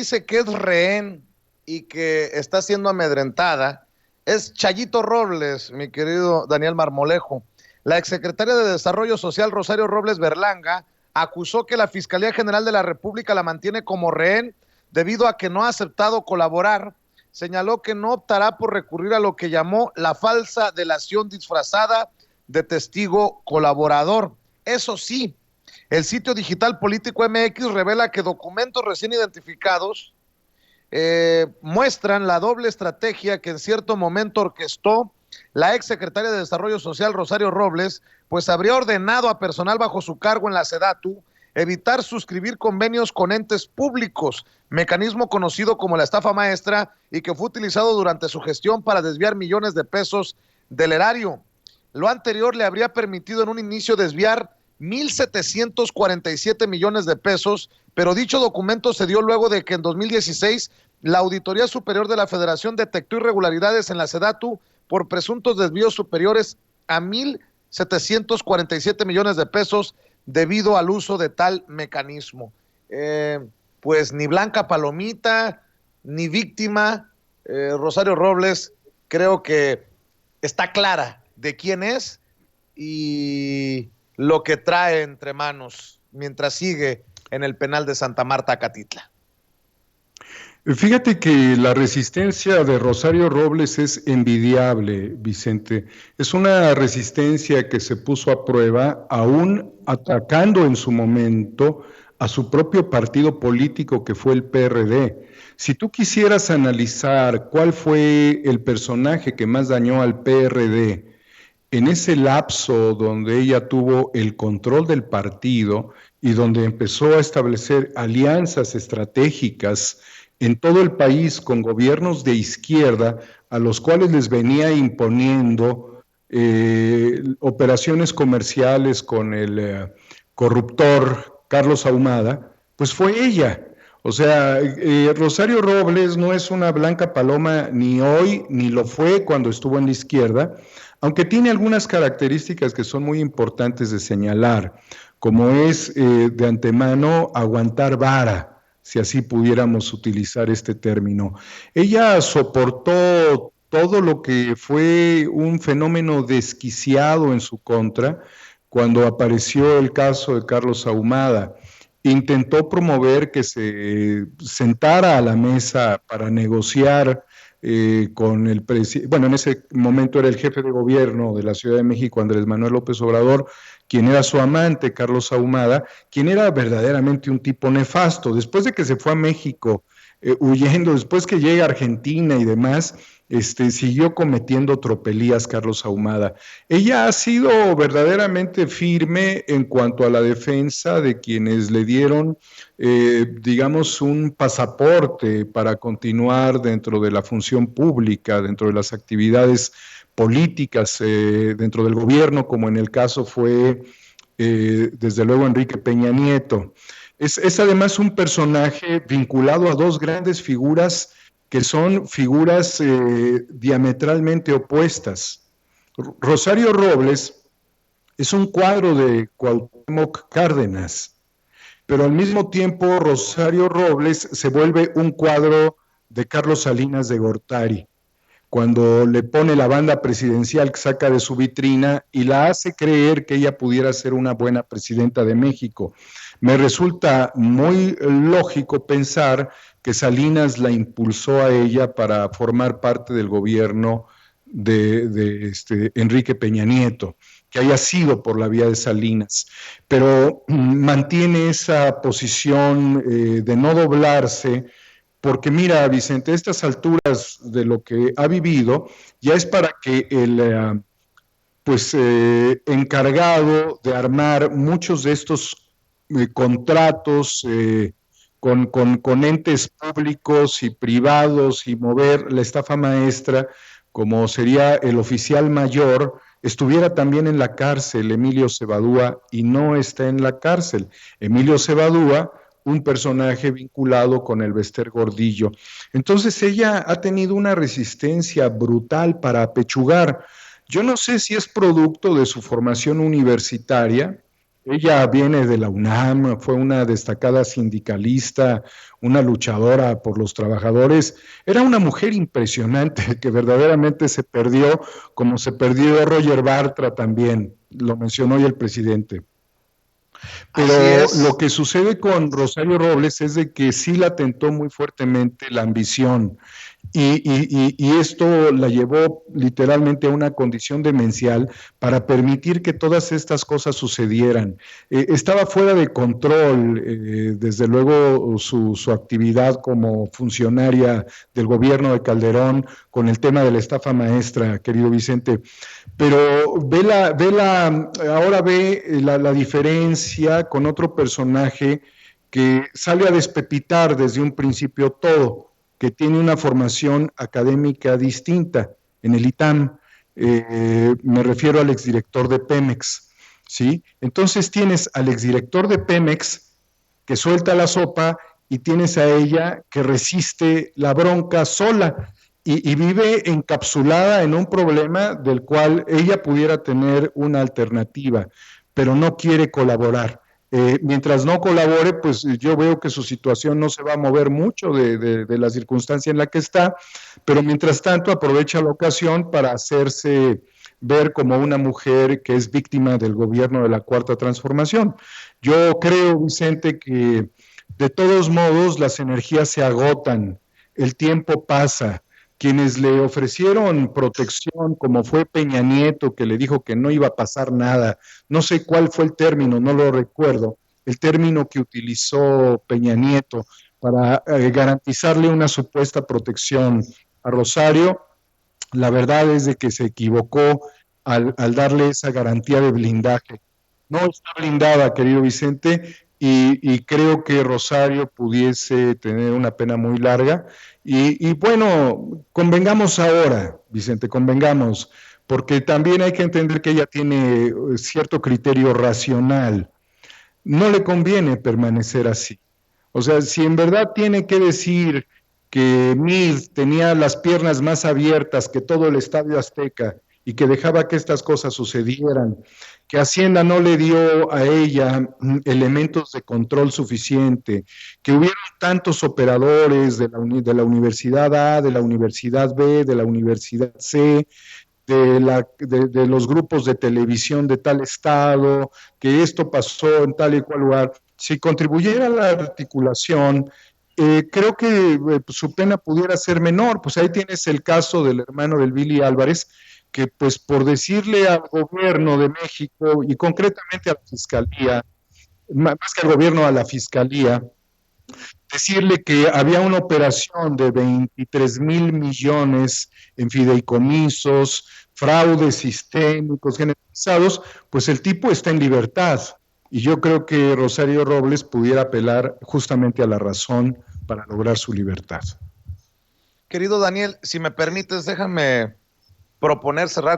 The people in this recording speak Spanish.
dice que es rehén y que está siendo amedrentada es Chayito Robles, mi querido Daniel Marmolejo. La exsecretaria de Desarrollo Social, Rosario Robles Berlanga, acusó que la Fiscalía General de la República la mantiene como rehén debido a que no ha aceptado colaborar. Señaló que no optará por recurrir a lo que llamó la falsa delación disfrazada de testigo colaborador. Eso sí, el sitio digital Político MX revela que documentos recién identificados muestran la doble estrategia que en cierto momento orquestó la ex secretaria de Desarrollo Social, Rosario Robles, pues habría ordenado a personal bajo su cargo en la SEDATU evitar suscribir convenios con entes públicos, mecanismo conocido como la estafa maestra y que fue utilizado durante su gestión para desviar millones de pesos del erario. Lo anterior le habría permitido en un inicio desviar 1.747 millones de pesos, pero dicho documento se dio luego de que en 2016 la Auditoría Superior de la Federación detectó irregularidades en la SEDATU por presuntos desvíos superiores a 1.747 millones de pesos debido al uso de tal mecanismo. Pues ni Blanca Palomita, ni víctima, Rosario Robles, creo que está clara de quién es y lo que trae entre manos mientras sigue en el penal de Santa Marta, Acatitla. Fíjate que la resistencia de Rosario Robles es envidiable, Vicente. Es una resistencia que se puso a prueba, aún atacando en su momento a su propio partido político que fue el PRD. Si tú quisieras analizar cuál fue el personaje que más dañó al PRD en ese lapso donde ella tuvo el control del partido y donde empezó a establecer alianzas estratégicas en todo el país con gobiernos de izquierda a los cuales les venía imponiendo operaciones comerciales con el corruptor Carlos Ahumada, pues fue ella. O sea, Rosario Robles no es una blanca paloma ni hoy, ni lo fue cuando estuvo en la izquierda, aunque tiene algunas características que son muy importantes de señalar, como es de antemano aguantar vara, si así pudiéramos utilizar este término. Ella soportó todo lo que fue un fenómeno desquiciado en su contra cuando apareció el caso de Carlos Ahumada. Intentó promover que se sentara a la mesa para negociar con el presidente, bueno, en ese momento era el jefe de gobierno de la Ciudad de México, Andrés Manuel López Obrador, quien era su amante, Carlos Ahumada, quien era verdaderamente un tipo nefasto. Después de que se fue a México, huyendo, después que llega a Argentina y demás, siguió cometiendo tropelías Carlos Ahumada. Ella ha sido verdaderamente firme en cuanto a la defensa de quienes le dieron, digamos, un pasaporte para continuar dentro de la función pública, dentro de las actividades políticas, dentro del gobierno, como en el caso fue, desde luego, Enrique Peña Nieto. Es además un personaje vinculado a dos grandes figuras que son figuras diametralmente opuestas. Rosario Robles es un cuadro de Cuauhtémoc Cárdenas, pero al mismo tiempo Rosario Robles se vuelve un cuadro de Carlos Salinas de Gortari, cuando le pone la banda presidencial que saca de su vitrina y la hace creer que ella pudiera ser una buena presidenta de México. Me resulta muy lógico pensar que Salinas la impulsó a ella para formar parte del gobierno de Enrique Peña Nieto, que haya sido por la vía de Salinas, pero mantiene esa posición de no doblarse, porque mira, Vicente, a estas alturas de lo que ha vivido, ya es para que el encargado de armar muchos de estos contratos con entes públicos y privados y mover la estafa maestra, como sería el oficial mayor, estuviera también en la cárcel, Emilio Cebadúa, y no está en la cárcel. Emilio Cebadúa, un personaje vinculado con el Bester Gordillo. Entonces ella ha tenido una resistencia brutal para apechugar. Yo no sé si es producto de su formación universitaria, Ella viene de la UNAM, fue una destacada sindicalista, una luchadora por los trabajadores. Era una mujer impresionante que verdaderamente se perdió, como se perdió Roger Bartra también, lo mencionó hoy el presidente. Así Pero lo es. que sucede con Rosario Robles es de que sí la tentó muy fuertemente la ambición y esto la llevó literalmente a una condición demencial para permitir que todas estas cosas sucedieran. Estaba fuera de control, desde luego, su actividad como funcionaria del gobierno de Calderón con el tema de la estafa maestra, querido Vicente. Pero ahora ve la diferencia con otro personaje que sale a despepitar desde un principio todo, que tiene una formación académica distinta en el ITAM. Me refiero al exdirector de Pemex, ¿sí? Entonces tienes al exdirector de Pemex que suelta la sopa y tienes a ella que resiste la bronca sola y vive encapsulada en un problema del cual ella pudiera tener una alternativa, pero no quiere colaborar. Mientras no colabore, pues yo veo que su situación no se va a mover mucho de la circunstancia en la que está, pero mientras tanto aprovecha la ocasión para hacerse ver como una mujer que es víctima del gobierno de la Cuarta Transformación. Yo creo, Vicente, que de todos modos las energías se agotan, el tiempo pasa. Quienes le ofrecieron protección, como fue Peña Nieto, que le dijo que no iba a pasar nada, no sé cuál fue el término, no lo recuerdo, el término que utilizó Peña Nieto para garantizarle una supuesta protección a Rosario, la verdad es de que se equivocó al darle esa garantía de blindaje. No está blindada, querido Vicente, y creo que Rosario pudiese tener una pena muy larga. Y bueno, convengamos ahora, Vicente, convengamos, porque también hay que entender que ella tiene cierto criterio racional. No le conviene permanecer así. O sea, si en verdad tiene que decir que Mid tenía las piernas más abiertas que todo el Estadio Azteca y que dejaba que estas cosas sucedieran, que Hacienda no le dio a ella elementos de control suficiente, que hubieron tantos operadores de la Universidad A, de la Universidad B, de la Universidad C, de los grupos de televisión de tal estado, que esto pasó en tal y cual lugar, si contribuyera a la articulación, creo que su pena pudiera ser menor. Pues ahí tienes el caso del hermano del Billy Álvarez, que pues por decirle al gobierno de México y concretamente a la fiscalía, más que al gobierno, a la fiscalía, decirle que había una operación de 23,000 millones en fideicomisos, fraudes sistémicos generalizados, pues el tipo está en libertad. Y yo creo que Rosario Robles pudiera apelar justamente a la razón para lograr su libertad. Querido Daniel, si me permites, déjame proponer cerrar